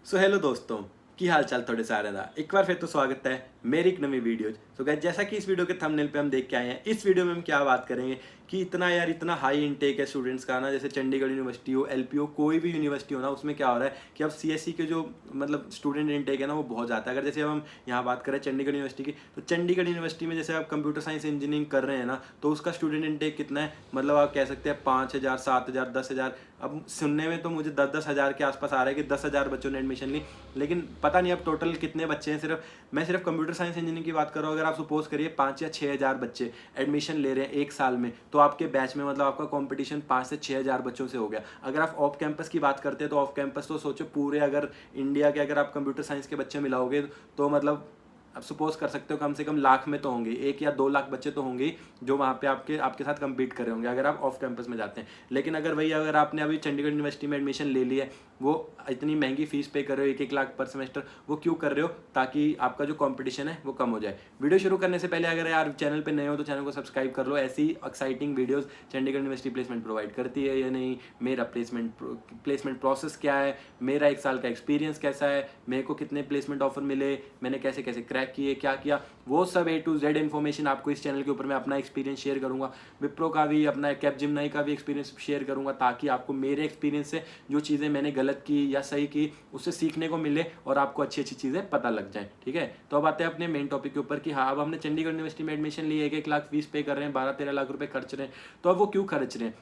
So hello दोस्तों की हाल चाल थोड़े सारे दा एक बार फिर तो स्वागत है मेरी एक नवी वीडियो। तो गाइस जैसा कि इस वीडियो के थंबनेल पे हम देख के आए हैं, इस वीडियो में हम क्या बात करेंगे कि इतना हाई इनटेक है स्टूडेंट्स का ना, जैसे चंडीगढ़ यूनिवर्सिटी हो, एलपी हो, कोई भी यूनिवर्सिटी हो ना, उसमें क्या हो रहा है कि अब सीएससी के जो मतलब स्टूडेंट इनटेक है ना वो बहुत ज़्यादा है। अगर जैसे अब हम यहाँ बात करें चंडीगढ़ यूनिवर्सिटी की, तो चंडीगढ़ यूनिवर्सिटी में जैसे आप कंप्यूटर साइंस इंजीनियरिंग कर रहे हैं ना, तो उसका स्टूडेंट इनटेक कितना है, मतलब आप कह सकते हैं 5,000 7,000 10,000। अब सुनने में तो मुझे 10,000 के आसपास आ रहा है कि 10,000 बच्चों ने एडमिशन ली, लेकिन पता नहीं अब टोटल कितने बच्चे हैं। मैं सिर्फ कंप्यूटर साइंस इंजीनियरिंग की बात कर रहा हूँ। अगर आप सपोज करिए 5 या 6 हज़ार बच्चे एडमिशन ले रहे हैं एक साल में, तो आपके बैच में मतलब आपका कंपटीशन 5 से 6 हज़ार बच्चों से हो गया। अगर आप ऑफ कैंपस की बात करते हैं तो ऑफ कैंपस तो सोचो पूरे अगर इंडिया के अगर आप कंप्यूटर साइंस के बच्चे मिलाओगे तो मतलब आप सपोज कर सकते हो कम से कम लाख में तो होंगे, 1 या 2 लाख बच्चे तो होंगे ही जो वहाँ पे आपके आपके साथ compete कर रहे होंगे अगर आप ऑफ कैंपस में जाते हैं। लेकिन अगर आपने अभी चंडीगढ़ यूनिवर्सिटी में एडमिशन ले लिया है, वो इतनी महंगी फीस पे कर रहे हो, 1-1 लाख पर सेमेस्टर, वो क्यों कर रहे हो? ताकि आपका जो कंपटीशन है वो कम हो जाए। वीडियो शुरू करने से पहले अगर यार चैनल पे नए हो तो चैनल को सब्सक्राइब कर लो। ऐसी exciting videos Chandigarh university placement provide करती है या नहीं, मेरा प्लेसमेंट प्रोसेस क्या है, मेरा 1 साल का एक्सपीरियंस कैसा है, मेरे को कितने प्लेसमेंट ऑफर मिले, मैंने कैसे कैसे क्रैक किए, क्या किया, वो सब A to Z इन्फॉर्मेशन आपको इस चैनल के ऊपर मैं अपना एक्सपीरियंस शेयर करूंगा। विप्रो का भी, अपना कैपजिमनाई का भी एक्सपीरियंस शेयर करूंगा, ताकि आपको मेरे एक्सपीरियंस से जो चीज़ें मैंने गलत की या सही की उससे सीखने को मिले और आपको अच्छी अच्छी चीज़ें पता लग जाए। ठीक है, तो अब आते हैं अपने मेन टॉपिक के ऊपर कि हाँ, अब हमने चंडीगढ़ यूनिवर्सिटी में एडमिशन लिए, 1-1 लाख फीस पे कर रहे हैं, 12-13 लाख रुपए खर्च रहे हैं, तो अब वो क्यों खर्च रहे हैं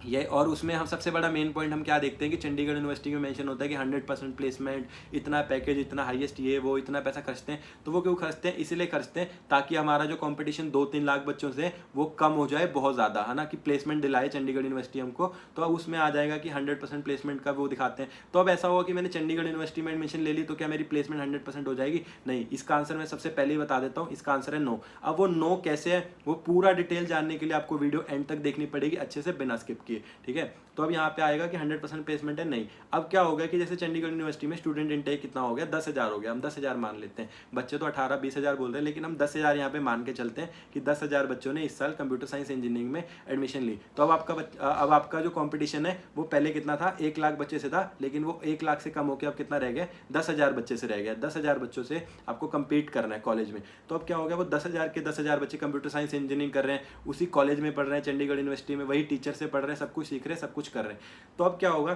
ये। और उसमें हम सबसे बड़ा मेन पॉइंट हम क्या देखते हैं कि चंडीगढ़ यूनिवर्सिटी में मेंशन होता है कि 100% प्लेसमेंट, इतना पैकेज, इतना हाईएस्ट, ये वो, इतना पैसा खर्चते हैं। तो वो क्यों खर्चते हैं? इसीलिए खर्चते हैं ताकि हमारा जो कंपटीशन 2-3 लाख बच्चों से वो कम हो जाए बहुत ज़्यादा, है ना, कि प्लेसमेंट दिलाए चंडीगढ़ यूनिवर्सिटी हमको। तो अब उसमें आ जाएगा कि 100% प्लेसमेंट का वो दिखाते हैं। तो अब ऐसा हुआ कि मैंने चंडीगढ़ यूनिवर्सिटी में एडमिशन ले ली तो क्या मेरी प्लेसमेंट 100% हो जाएगी? नहीं, इसका आंसर मैं सबसे पहले ही बता देता हूँ, इसका आंसर है नो। अब वो नो कैसे है, वो पूरा डिटेल जानने के लिए आपको वीडियो एंड तक देखनी पड़ेगी अच्छे से बिना स्किप किए। ठीक है, तो अब यहाँ पे आएगा कि 100% प्लेसमेंट है, नहीं। अब क्या होगा कि जैसे चंडीगढ़ यूनिवर्सिटी में स्टूडेंट इनटेक कितना हो गया, 10,000 हो गया, हम 10,000 मान लेते हैं। बच्चे तो 18-20 हज़ार बोल रहे हैं, लेकिन हम 10,000 यहाँ पे मान के चलते हैं कि 10,000 बच्चों ने इस साल कंप्यूटर साइंस इंजीनियरिंग में एडमिशन ली। तो अब आपका जो कॉम्पिटिशन है वो पहले कितना था, 1 लाख बच्चे से था, लेकिन वो 1 लाख से कम होकर अब कितना रह गया, 10,000 बच्चे से रह गया। 10,000 बच्चों से आपको compete करना है कॉलेज में। तो अब क्या हो गया, वो 10,000 के 10,000 बच्चे कंप्यूटर साइंस इंजीनियरिंग कर रहे हैं, उसी कॉलेज में पढ़ रहे हैं, चंडीगढ़ यूनिवर्सिटी में वही टीचर से पढ़ रहे हैं, सब कुछ सीख रहे हैं, सब कुछ कर रहे हैं। तो अब क्या होगा,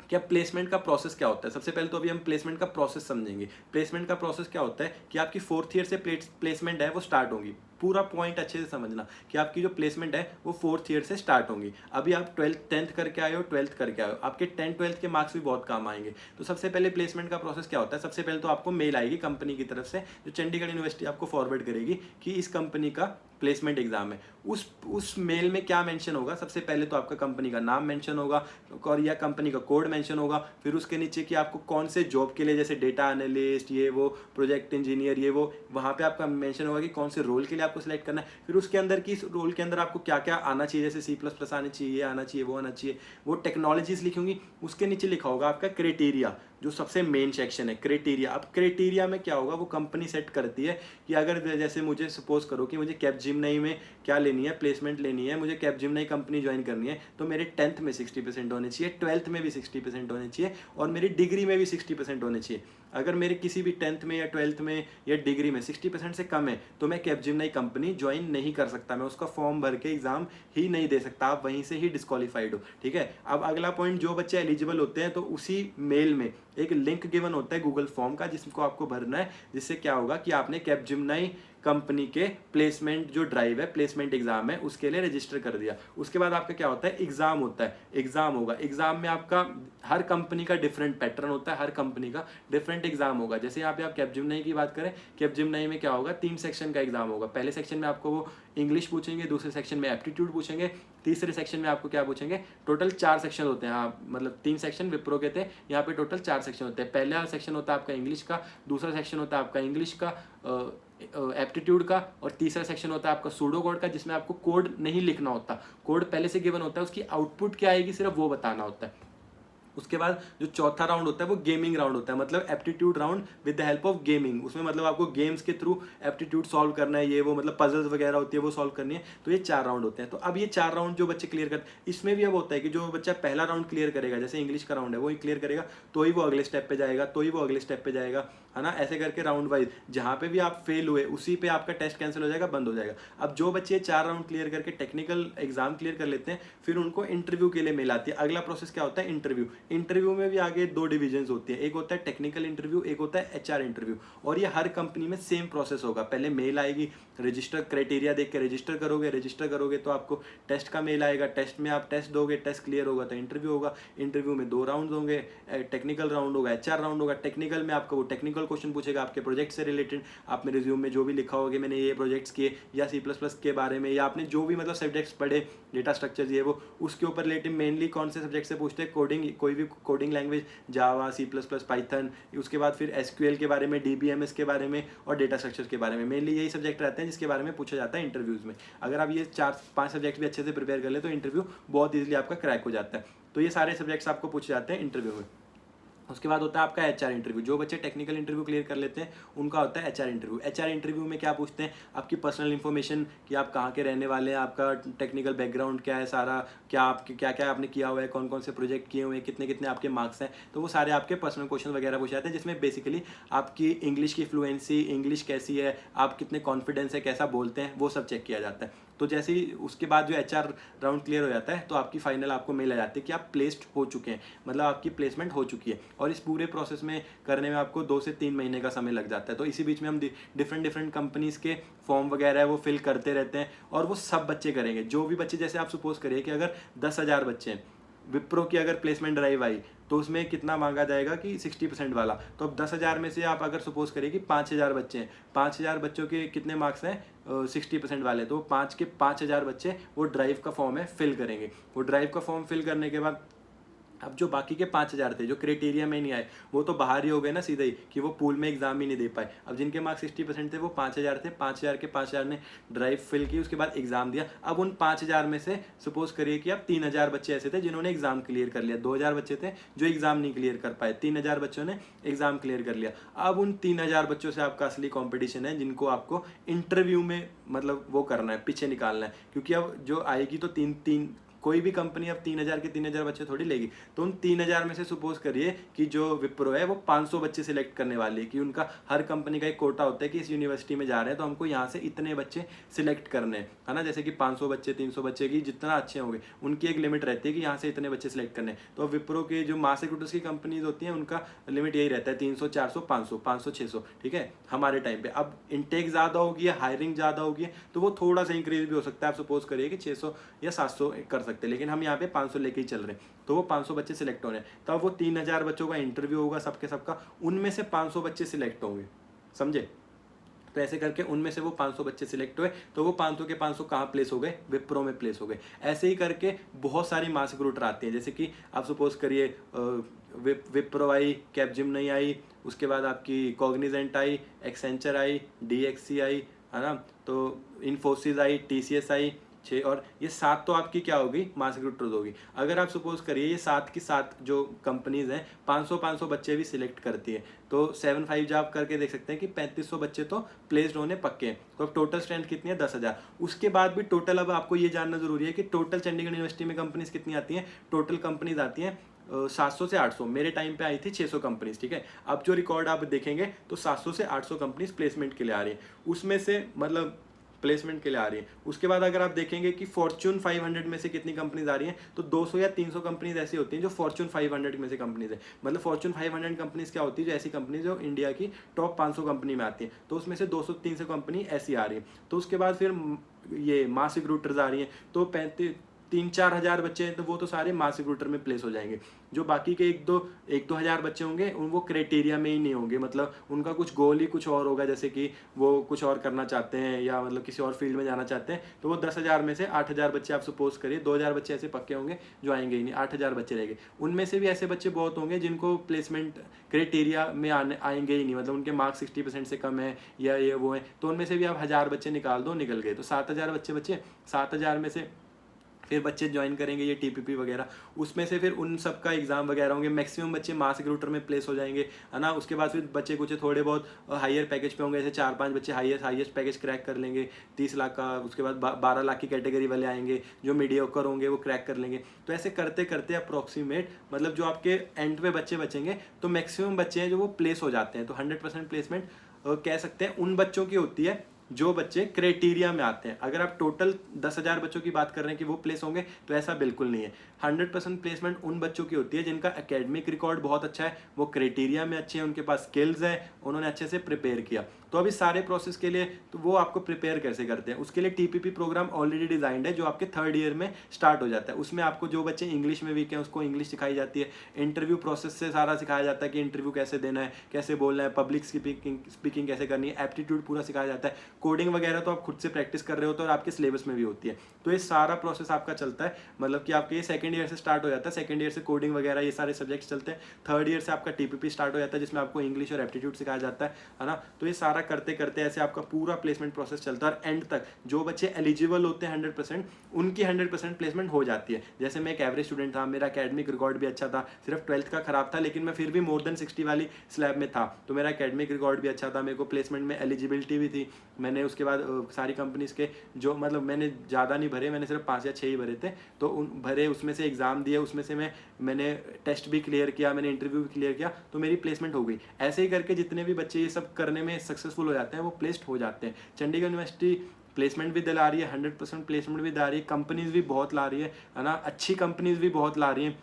क्या प्लेसमेंट का प्रोसेस क्या होता है? सबसे पहले तो अभी हम प्लेसमेंट का प्रोसेस समझेंगे। प्लेसमेंट का प्रोसेस क्या होता है कि आपकी फोर्थ ईयर से प्लेसमेंट है वो स्टार्ट होगी। पूरा पॉइंट अच्छे से समझना कि आपकी जो प्लेसमेंट है वो फोर्थ ईयर से स्टार्ट होंगी। अभी आप 10th करके आए हो, 12th करके आए हो, आपके 10th-12th के मार्क्स भी बहुत काम आएंगे। तो सबसे पहले प्लेसमेंट का प्रोसेस क्या होता है, सबसे पहले तो आपको मेल आएगी कंपनी की तरफ से, जो चंडीगढ़ यूनिवर्सिटी आपको फॉरवर्ड करेगी कि इस कंपनी का प्लेसमेंट एग्जाम है। उस मेल में क्या मेंशन होगा, सबसे पहले तो आपका कंपनी का नाम मेंशन होगा और या कंपनी का कोड मेंशन होगा। फिर उसके नीचे कि आपको कौन से जॉब के लिए, जैसे डेटा एनालिस्ट, ये वो, प्रोजेक्ट इंजीनियर, ये वो, वहाँ पे आपका मेंशन होगा कि कौन से रोल के लिए आपको सिलेक्ट करना है। फिर उसके अंदर की रोल के अंदर आपको क्या क्या आना चाहिए, जैसे C++ आना चाहिए, ये आना चाहिए, वो आना चाहिए, वो टेक्नोलॉजीज लिखी होंगी। उसके नीचे लिखा होगा आपका क्राइटेरिया, जो सबसे मेन सेक्शन है क्राइटेरिया। अब क्राइटेरिया में क्या होगा, वो कंपनी सेट करती है कि अगर जैसे मुझे सपोज करो कि मुझे कैपजिमनाई में क्या लेनी है, प्लेसमेंट लेनी है, मुझे कैपजिमनाई कंपनी ज्वाइन करनी है, तो मेरे 10th में 60% होने चाहिए, 12th में भी 60% होने चाहिए और मेरी डिग्री में भी 60% होने चाहिए। अगर मेरे किसी भी 10th में या 12th में या डिग्री में 60% से कम है तो मैं कैपजिमनाई कंपनी ज्वाइन नहीं कर सकता, मैं उसका फॉर्म भर के एग्जाम ही नहीं दे सकता, आप वहीं से ही डिस्क्वालीफाइड हो। ठीक है, अब अगला पॉइंट, जो बच्चे एलिजिबल होते हैं तो उसी मेल में एक लिंक गिवन होता है गूगल फॉर्म का, जिसको आपको भरना है, जिससे क्या होगा कि आपने कैपजिमनाई कंपनी के प्लेसमेंट जो ड्राइव है, प्लेसमेंट एग्जाम है, उसके लिए रजिस्टर कर दिया। उसके बाद आपका क्या होता है, एग्जाम होता है, एग्जाम होगा। एग्जाम में आपका हर कंपनी का डिफरेंट पैटर्न होता है, हर कंपनी का डिफरेंट एग्जाम होगा। जैसे यहाँ पे आप कैपजिमनाई की बात करें, कैपजिमनाई में क्या होगा, 3 सेक्शन का एग्जाम होगा। पहले सेक्शन में आपको वो इंग्लिश पूछेंगे, दूसरे सेक्शन में एप्टीट्यूड पूछेंगे, तीसरे सेक्शन में आपको क्या पूछेंगे, टोटल 4 सेक्शन होते हैं। हाँ, मतलब 3 सेक्शन विप्रो के थे, यहाँ पे टोटल 4 सेक्शन होते हैं। पहला सेक्शन होता है आपका इंग्लिश का, दूसरा सेक्शन होता है आपका इंग्लिश का एप्टीट्यूड का, और तीसरा सेक्शन होता है आपका सूडो कोड का, जिसमें आपको कोड नहीं लिखना होता, कोड पहले से गिवन होता है, उसकी आउटपुट क्या आएगी सिर्फ वो बताना होता है। उसके बाद जो चौथा राउंड होता है वो गेमिंग राउंड होता है, मतलब aptitude round with the help of gaming. उसमें मतलब आपको गेम्स के थ्रू एप्टीट्यूड सॉल्व करना है, ये वो मतलब पजल्स वगैरह होती है वो सॉल्व करनी है। तो ये 4 राउंड होते हैं। तो अब ये 4 राउंड जो बच्चे क्लियर करते हैं, इसमें भी अब होता है कि जो बच्चा पहला राउंड क्लियर करेगा, जैसे इंग्लिश का राउंड है वो ही क्लियर करेगा तो ही वो अगले स्टेप पे जाएगा, तो ही वो अगले स्टेप पे जाएगा, है ना। ऐसे करके राउंड वाइज जहाँ पे भी आप फेल हुए उसी पे आपका टेस्ट कैंसिल हो जाएगा, बंद हो जाएगा। अब जो बच्चे 4 राउंड क्लियर करके टेक्निकल एग्जाम क्लियर कर लेते हैं, फिर उनको इंटरव्यू के लिए मेल आती है। अगला प्रोसेस क्या होता है, इंटरव्यू। इंटरव्यू में भी आगे 2 डिविजन होती है, एक होता है टेक्निकल इंटरव्यू, एक होता है HR इंटरव्यू। और ये हर कंपनी में सेम प्रोसेस होगा। पहले मेल आएगी, रजिस्टर क्राइटेरिया देख के रजिस्टर करोगे तो आपको टेस्ट का मेल आएगा, टेस्ट में आप टेस्ट दोगे, टेस्ट क्लियर होगा तो इंटरव्यू होगा। इंटरव्यू में 2 राउंड होंगे, टेक्निकल राउंड होगा, HR राउंड होगा। टेक्निकल में आपको वो टेक्निकल क्वेश्चन पूछेगा आपके प्रोजेक्ट से रिलेटेड, आप में रिज्यूम में जो भी लिखा होगा मैंने ये प्रोजेक्ट्स किए, या C++ के बारे में, या आपने जो भी मतलब सब्जेक्ट्स पढ़े, डेटा स्ट्रक्चर ये वो, उसके ऊपर रिलेटेड मेनली कौन से सब्जेक्ट से पूछते हैं, कोडिंग, कोई भी कोडिंग लैंग्वेज, जावा, C++, पाइथन। उसके बाद फिर SQL के बारे में, DBMS के बारे में और डेटा स्ट्रक्चर के बारे में, मेनली यही सब्जेक्ट रहते हैं जिसके बारे में पूछा जाता है इंटरव्यूज़ में। अगर आप ये 4-5 सब्जेक्ट भी अच्छे से प्रिपेयर कर ले तो इंटरव्यू बहुत ईजिली आपका क्रैक हो जाता है। तो ये सारे सब्जेक्ट्स आपको पूछे जाते हैं इंटरव्यू में। उसके बाद होता है आपका HR इंटरव्यू। जो बच्चे टेक्निकल इंटरव्यू क्लियर कर लेते हैं उनका होता है HR इंटरव्यू। HR इंटरव्यू में क्या पूछते हैं, आपकी पर्सनल इन्फॉर्मेशन, कि आप कहाँ के रहने वाले हैं, आपका टेक्निकल बैकग्राउंड क्या है सारा, क्या क्या आपने किया हुआ है, कौन कौन से प्रोजेक्ट किए हुए हैं, कितने कितने आपके मार्क्स हैं। तो वो सारे आपके पर्सनल क्वेश्चन वगैरह पूछे जाते हैं, जिसमें बेसिकली आपकी इंग्लिश की फ्लुएंसी, इंग्लिश कैसी है, आप कितने कॉन्फिडेंस है, कैसा बोलते हैं, वो सब चेक किया जाता है। तो जैसे ही उसके बाद जो HR राउंड क्लियर हो जाता है तो आपकी फाइनल आपको मेल आ जाती है कि आप प्लेस्ड हो चुके हैं, मतलब आपकी प्लेसमेंट हो चुकी है। और इस पूरे प्रोसेस में करने में आपको 2 से 3 महीने का समय लग जाता है। तो इसी बीच में हम डिफरेंट कंपनीज के फॉर्म वगैरह है वो फिल करते रहते हैं, और वो सब बच्चे करेंगे। जो भी बच्चे, जैसे आप सपोज करिए कि अगर 10,000 बच्चे हैं, विप्रो की अगर प्लेसमेंट ड्राइव आई तो उसमें कितना मांगा जाएगा कि 60% वाला। तो अब 10,000 में से आप अगर सपोज करिए कि 5,000 बच्चे हैं, 5,000 बच्चों के कितने मार्क्स हैं 60% वाले, तो 5 के 5,000 बच्चे वो ड्राइव का फॉर्म है फिल करेंगे। वो ड्राइव का फॉर्म फिल करने के बाद अब जो बाकी के 5,000 थे जो क्राइटेरिया में नहीं आए, वो तो बाहर ही हो गए ना सीधे ही, कि वो पूल में एग्जाम ही नहीं दे पाए। अब जिनके मार्क्स 60% थे वो 5,000 थे, 5,000 के 5,000 ने ड्राइव फिल की, उसके बाद एग्जाम दिया। अब उन 5,000 में से सपोज करिए कि अब 3,000 बच्चे ऐसे थे जिन्होंने एग्जाम क्लियर कर लिया, 2,000 बच्चे थे जो एग्जाम नहीं क्लियर कर पाए, 3,000 बच्चों ने एग्जाम क्लियर कर लिया। अब उन 3,000 बच्चों से आपका असली कॉम्पिटिशन है, जिनको आपको इंटरव्यू में मतलब वो करना है, पीछे निकालना है। क्योंकि अब जो आएगी तो तीन कोई भी कंपनी अब 3,000 के 3,000 बच्चे थोड़ी लेगी। तो उन 3,000 में से सपोज करिए कि जो विप्रो है वो 500 बच्चे सिलेक्ट करने वाली है, कि उनका हर कंपनी का एक कोटा होता है कि इस यूनिवर्सिटी में जा रहे हैं तो हमको यहाँ से इतने बच्चे सिलेक्ट करने हैं, है ना। जैसे कि 500 बच्चे, 300 बच्चे की जितना अच्छे होंगे उनकी एक लिमिट रहती है कि यहाँ से इतने बच्चे सिलेक्ट करने हैं। तो विप्रो के जो मास रिक्रूटर्स की कंपनीज होती हैं उनका लिमिट यही रहता है 300, 400, 500, 500, 600, ठीक है, हमारे टाइम पे। अब इनटेक ज़्यादा होगी, हायरिंग ज़्यादा होगी, तो वो थोड़ा सा इंक्रीज भी हो सकता है। आप सपोज करिए कि 600 या 700 कर सकते हैं, लेकिन हम यहाँ पे 500 लेके ही चल रहे हैं। तो वो 500 बच्चे सिलेक्ट हो रहे हैं, तब वो 3,000 बच्चों का इंटरव्यू होगा सबके सबका, उनमें से 500 बच्चे सिलेक्ट होंगे, समझे। तो ऐसे करके उनमें से वो 500 बच्चे सिलेक्ट हुए, तो वो 500 के 500 कहाँ प्लेस हो गए, विप्रो में प्लेस हो गए। ऐसे ही करके बहुत सारी मास रिक्रूटर आती हैं, जैसे कि आप सपोज करिए विप्रो आई, कैपजेमिनी आई, उसके बाद आपकी कॉग्निजेंट आई, एक्सेंचर आई, DXC आई, है ना, तो इन्फोसिस आई, TCS आई, 6, और ये 7 तो आपकी क्या होगी, मास रिक्रूटर्स होगी। अगर आप सपोज करिए ये 7 की 7 जो कंपनीज हैं 500 बच्चे भी सिलेक्ट करती है, तो 7-5 जॉब करके देख सकते हैं कि 3,500 बच्चे तो प्लेस्ड होने पक्के हैं। तो अब टोटल स्ट्रेंथ कितनी है, 10,000। उसके बाद भी टोटल, अब आपको ये जानना जरूरी है कि टोटल चंडीगढ़ यूनिवर्सिटी में कंपनीज कितनी आती हैं। टोटल कंपनीज आती हैं 700 से 800। मेरे टाइम पे आई थी 600 कंपनीज, ठीक है। अब जो रिकॉर्ड आप देखेंगे तो 700 से 800 कंपनीज प्लेसमेंट के लिए आ रही है, उसमें से मतलब प्लेसमेंट के लिए आ रही है। उसके बाद अगर आप देखेंगे कि फॉर्च्यून 500 में से कितनी कंपनीज आ रही हैं, तो 200 या 300 कंपनीज ऐसी होती हैं जो फॉर्च्यून 500 में से कंपनीज है। मतलब फॉर्च्यून 500 कंपनीज क्या होती है, जो ऐसी कंपनीज जो इंडिया की टॉप 500 कंपनी में आती है, तो उसमें से 200-300 कंपनी ऐसी आ रही है। तो उसके बाद फिर ये मास रिक्रूटर्स आ रही हैं, तो 3-4 हज़ार बच्चे हैं, तो वो तो सारे मास रिक्रूटर में प्लेस हो जाएंगे। जो बाकी के 1-2 हज़ार बच्चे होंगे वो क्राइटेरिया में ही नहीं होंगे, मतलब उनका कुछ गोल ही कुछ और होगा, जैसे कि वो कुछ और करना चाहते हैं या मतलब किसी और फील्ड में जाना चाहते हैं। तो वो 10,000 में से 8,000 बच्चे आप सपोज करिए, 2,000 बच्चे ऐसे पक्के होंगे जो आएंगे ही नहीं, 8,000 बच्चे रहेंगे। उनमें से भी ऐसे बच्चे बहुत होंगे जिनको प्लेसमेंट क्राइटेरिया में आएंगे ही नहीं, मतलब उनके मार्क्स 60% से कम है या ये वो है, तो उनमें से भी आप 1,000 बच्चे निकाल दो, निकल गए, तो 7,000 बच्चे बच्चे। 7,000 में से फिर बच्चे ज्वाइन करेंगे ये टीपीपी वगैरह, उसमें से फिर उन सब का एग्जाम वगैरह होंगे, मैक्सिमम बच्चे मास रिक्रूटर में प्लेस हो जाएंगे, है ना। उसके बाद फिर बच्चे कुछ थोड़े बहुत हायर पैकेज पे होंगे, जैसे 4-5 बच्चे हाईएस्ट पैकेज क्रैक कर लेंगे 30 लाख का, उसके बाद 12 लाख की कैटेगरी वाले आएंगे जो मीडियोकर होंगे वो क्रैक कर लेंगे। तो ऐसे करते करते अप्रॉक्सीमेट मतलब जो आपके एंड पे बच्चे बचेंगे तो मैक्सिमम बच्चे हैं जो वो प्लेस हो जाते हैं। तो 100% प्लेसमेंट कह सकते हैं उन बच्चों की होती है जो बच्चे क्राइटेरिया में आते हैं। अगर आप टोटल 10,000 बच्चों की बात कर रहे हैं कि वो प्लेस होंगे, तो ऐसा बिल्कुल नहीं है। 100% प्लेसमेंट उन बच्चों की होती है जिनका एकेडमिक रिकॉर्ड बहुत अच्छा है, वो क्राइटेरिया में अच्छे हैं, उनके पास स्किल्स हैं, उन्होंने अच्छे से प्रिपेयर किया। तो अभी सारे प्रोसेस के लिए तो वो आपको प्रिपेयर कैसे करते हैं, उसके लिए टीपीपी प्रोग्राम ऑलरेडी डिजाइंड है जो आपके 3rd ईयर में स्टार्ट हो जाता है। उसमें आपको जो बच्चे इंग्लिश में वीक हैं उसको इंग्लिश सिखाई जाती है, इंटरव्यू प्रोसेस से सारा सिखाया जाता है कि इंटरव्यू कैसे देना है, कैसे बोलना है, पब्लिक स्पीकिंग कैसे करनी है, एप्टीट्यूड पूरा सिखाया जाता है। कोडिंग वगैरह तो आप खुद से प्रैक्टिस कर रहे होते हो और आपके सिलेबस में भी होती है। तो ये सारा प्रोसेस आपका चलता है, मतलब कि आपके ये 2nd ईयर से स्टार्ट हो जाता है। 2nd ईयर से कोडिंग वगैरह ये सारे सब्जेक्ट्स चलते हैं। 3rd ईयर से आपका टीपीपी स्टार्ट हो जाता है जिसमें आपको इंग्लिश और एप्टीट्यूड सिखाया जाता है ना। तो ये सारा करते करते ऐसे आपका पूरा प्लेसमेंट प्रोसेस चलता है और एंड तक जो बच्चे एलिजिबल होते हैं 100% उनकी 100% प्लेसमेंट हो जाती है। जैसे मैं एक एवरेज स्टूडेंट था, मेरा एकेडमिक रिकॉर्ड भी अच्छा था, सिर्फ 12th का खराब था, लेकिन मैं फिर भी मोर देन 60 वाली स्लैब में था, तो मेरा एकेडमिक रिकॉर्ड भी अच्छा था, मेरे को प्लेसमेंट में एलिजिबिलिटी भी थी। मैंने उसके बाद सारी कंपनीज के जो मतलब मैंने ज़्यादा नहीं भरे, मैंने सिर्फ 5 या 6 ही भरे थे, तो उन भरे उसमें से एग्ज़ाम दिए, उसमें से मैंने टेस्ट भी क्लियर किया, मैंने इंटरव्यू भी क्लियर किया, तो मेरी प्लेसमेंट हो गई। ऐसे ही करके जितने भी बच्चे ये सब करने में सक्सेसफुल हो जाते हैं वो प्लेस्ड हो जाते हैं। चंडीगढ़ यूनिवर्सिटी प्लेसमेंट भी दिला रही है, 100% प्लेसमेंट भी दिला रही है, कंपनीज भी बहुत ला रही है ना, अच्छी कंपनीज भी बहुत ला रही हैं।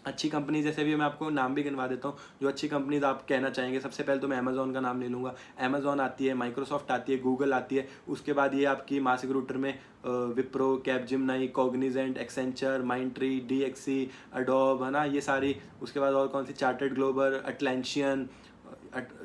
अच्छी कंपनी जैसे भी मैं आपको नाम भी गिनवा देता हूँ जो अच्छी कंपनीज आप कहना चाहेंगे। सबसे पहले तो मैं अमेजोन का नाम ले लूँगा। अमेजोन आती है, माइक्रोसॉफ्ट आती है, गूगल आती है, उसके बाद ये आपकी मास रिक्रूटर में Wipro, Capgemini, Cognizant, Accenture, Mindtree, DXC, Adobe, है ना, ये सारी। उसके बाद और कौन सी, चार्टर्ड ग्लोबल, अटलांटियन,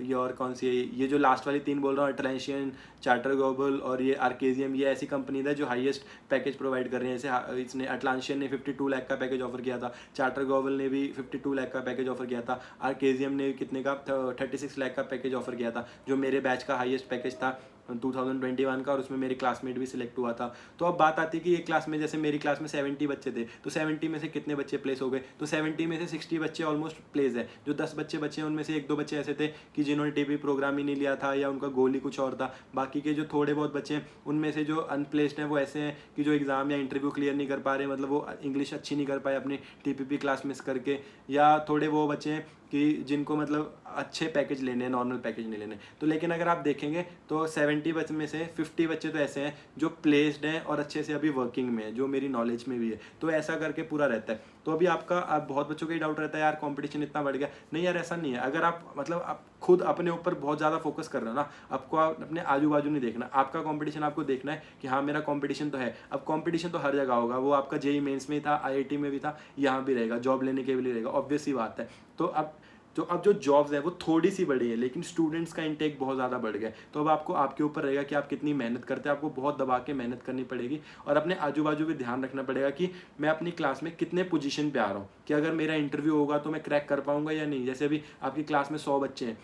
ये और कौन सी है, ये जो लास्ट वाली 3 बोल रहा हूँ, अटलांटियन, चार्टर ग्लोबल और ये आर्केजियम, ये ऐसी कंपनी है जो हाईएस्ट पैकेज प्रोवाइड कर रही है। जैसे इसने अटलांटियन ने 52 लाख का पैकेज ऑफर किया था, चार्टर ग्लोबल ने भी 52 लाख का पैकेज ऑफर किया था, आर्केजियम ने कितने का 36 लाख का पैकेज ऑफर किया था, जो मेरे बैच का हाईएस्ट पैकेज था 2021 का, और उसमें मेरे क्लासमेट भी सिलेक्ट हुआ था। तो अब बात आती है कि एक क्लास में, जैसे मेरी क्लास में 70 बच्चे थे, तो 70 में से कितने बच्चे प्लेस हो गए, तो 70 में से 60 बच्चे ऑलमोस्ट प्लेस है। जो 10 बच्चे बचे हैं उनमें से 1-2 बच्चे ऐसे थे कि जिन्होंने टीपी प्रोग्राम ही नहीं लिया था या उनका गोल ही कुछ और था। बाकी के जो थोड़े बहुत बच्चे हैं उनमें से जो अनप्लेस्ड हैं वो ऐसे हैं कि जो एग्ज़ाम या इंटरव्यू क्लियर नहीं कर पा रहे, मतलब वो इंग्लिश अच्छी नहीं कर पाए अपनी टीपीपी क्लास मिस करके, या थोड़े वो बच्चे हैं कि जिनको मतलब अच्छे पैकेज लेने हैं, नॉर्मल पैकेज नहीं लेने। तो लेकिन अगर आप देखेंगे तो 70 बच्चे में से 50 बच्चे तो ऐसे हैं जो प्लेस्ड हैं और अच्छे से अभी वर्किंग में है, जो मेरी नॉलेज में भी है। तो ऐसा करके पूरा रहता है। तो अभी आपका आप बहुत बच्चों का ही डाउट रहता है यार कंपटीशन इतना बढ़ गया। नहीं यार, ऐसा नहीं है। अगर आप मतलब आप खुद अपने ऊपर बहुत ज़्यादा फोकस कर रहे हो ना, आपको अपने आजू बाजू नहीं देखना, आपका कंपटीशन आपको देखना है कि हाँ मेरा कंपटीशन तो है। अब कंपटीशन तो हर जगह होगा, वो आपका जेईई मेंस में ही था, आईआईटी में भी था, यहाँ भी रहेगा, जॉब लेने के लिए रहेगा, ऑब्वियस ही बात है। तो अब जो जॉब्स है वो थोड़ी सी बढ़ी है, लेकिन स्टूडेंट्स का इंटेक बहुत ज़्यादा बढ़ गया है। तो अब आपको आपके ऊपर रहेगा कि आप कितनी मेहनत करते हैं। आपको बहुत दबा के मेहनत करनी पड़ेगी और अपने आजू बाजू भी ध्यान रखना पड़ेगा कि मैं अपनी क्लास में कितने पोजीशन पे आ रहा हूँ, कि अगर मेरा इंटरव्यू होगा तो मैं क्रैक कर पाऊंगा या नहीं। जैसे अभी आपकी क्लास में 100 बच्चे हैं,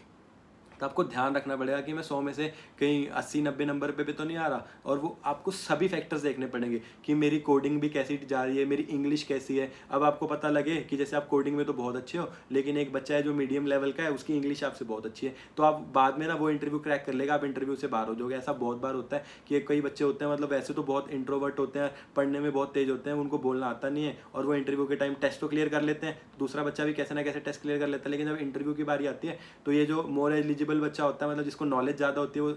तो आपको ध्यान रखना पड़ेगा कि मैं 100 में से कहीं 80-90 नंबर पे भी तो नहीं आ रहा। और वो आपको सभी फैक्टर्स देखने पड़ेंगे कि मेरी कोडिंग भी कैसी जा रही है, मेरी इंग्लिश कैसी है। अब आपको पता लगे कि जैसे आप कोडिंग में तो बहुत अच्छे हो, लेकिन एक बच्चा है जो मीडियम लेवल का है, उसकी इंग्लिश आपसे बहुत अच्छी है, तो आप बाद में ना वो इंटरव्यू क्रैक कर लेगा, आप इंटरव्यू से बाहर हो जाओगे। ऐसा बहुत बार होता है कि कई बच्चे होते हैं, मतलब वैसे तो बहुत इंट्रोवर्ट होते हैं, पढ़ने में बहुत तेज होते हैं, उनको बोलना आता नहीं है, और वो इंटरव्यू के टाइम टेस्ट तो क्लियर कर लेते हैं, दूसरा बच्चा भी कैसे ना कैसे टेस्ट क्लियर कर लेता है, लेकिन जब इंटरव्यू की बारी आती है तो ये जो मोर एलिजिबल बच्चा होता है, मतलब जिसको नॉलेज ज़्यादा होती है, वो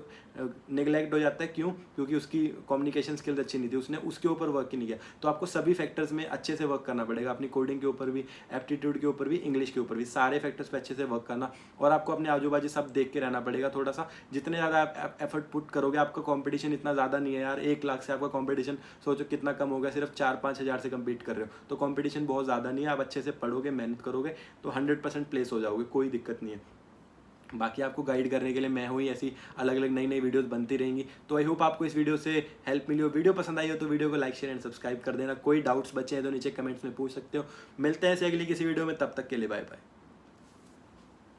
नेग्लेक्ट हो जाता है। क्यों? क्योंकि उसकी कम्युनिकेशन स्किल्स अच्छी नहीं थी, उसने उसके ऊपर वर्क ही नहीं किया। तो आपको सभी फैक्टर्स में अच्छे से वर्क करना पड़ेगा, अपनी कोडिंग के ऊपर भी, एप्टीट्यूड के ऊपर भी, इंग्लिश के ऊपर भी, सारे फैक्टर्स पे अच्छे से वर्क करना। और आपको अपने आजू बाजू सब देख के रहना पड़ेगा थोड़ा सा। जितने ज़्यादा आप एफर्ट पुट करोगे, आपका कॉम्पिटिशन इतना ज़्यादा नहीं है यार। 1 लाख से आपका कॉम्पिटिशन सोचो कितना कम हो गया, सिर्फ 4-5 हज़ार से कम्पीट कर रहे हो, तो कॉम्पिटिशन बहुत ज़्यादा नहीं है। आप अच्छे से पढ़ोगे, मेहनत करोगे तो 100% प्लेस हो जाओगे, कोई दिक्कत नहीं है। बाकी आपको गाइड करने के लिए मैं हूँ ही, ऐसी अलग अलग नई नई वीडियोस बनती रहेंगी। तो आई होप आपको इस वीडियो से हेल्प मिली हो। वीडियो पसंद आई हो तो वीडियो को लाइक, शेयर एंड सब्सक्राइब कर देना। कोई डाउट्स बचे हैं तो नीचे कमेंट्स में पूछ सकते हो। मिलते हैं ऐसे अगली किसी वीडियो में, तब तक के लिए बाय बाय।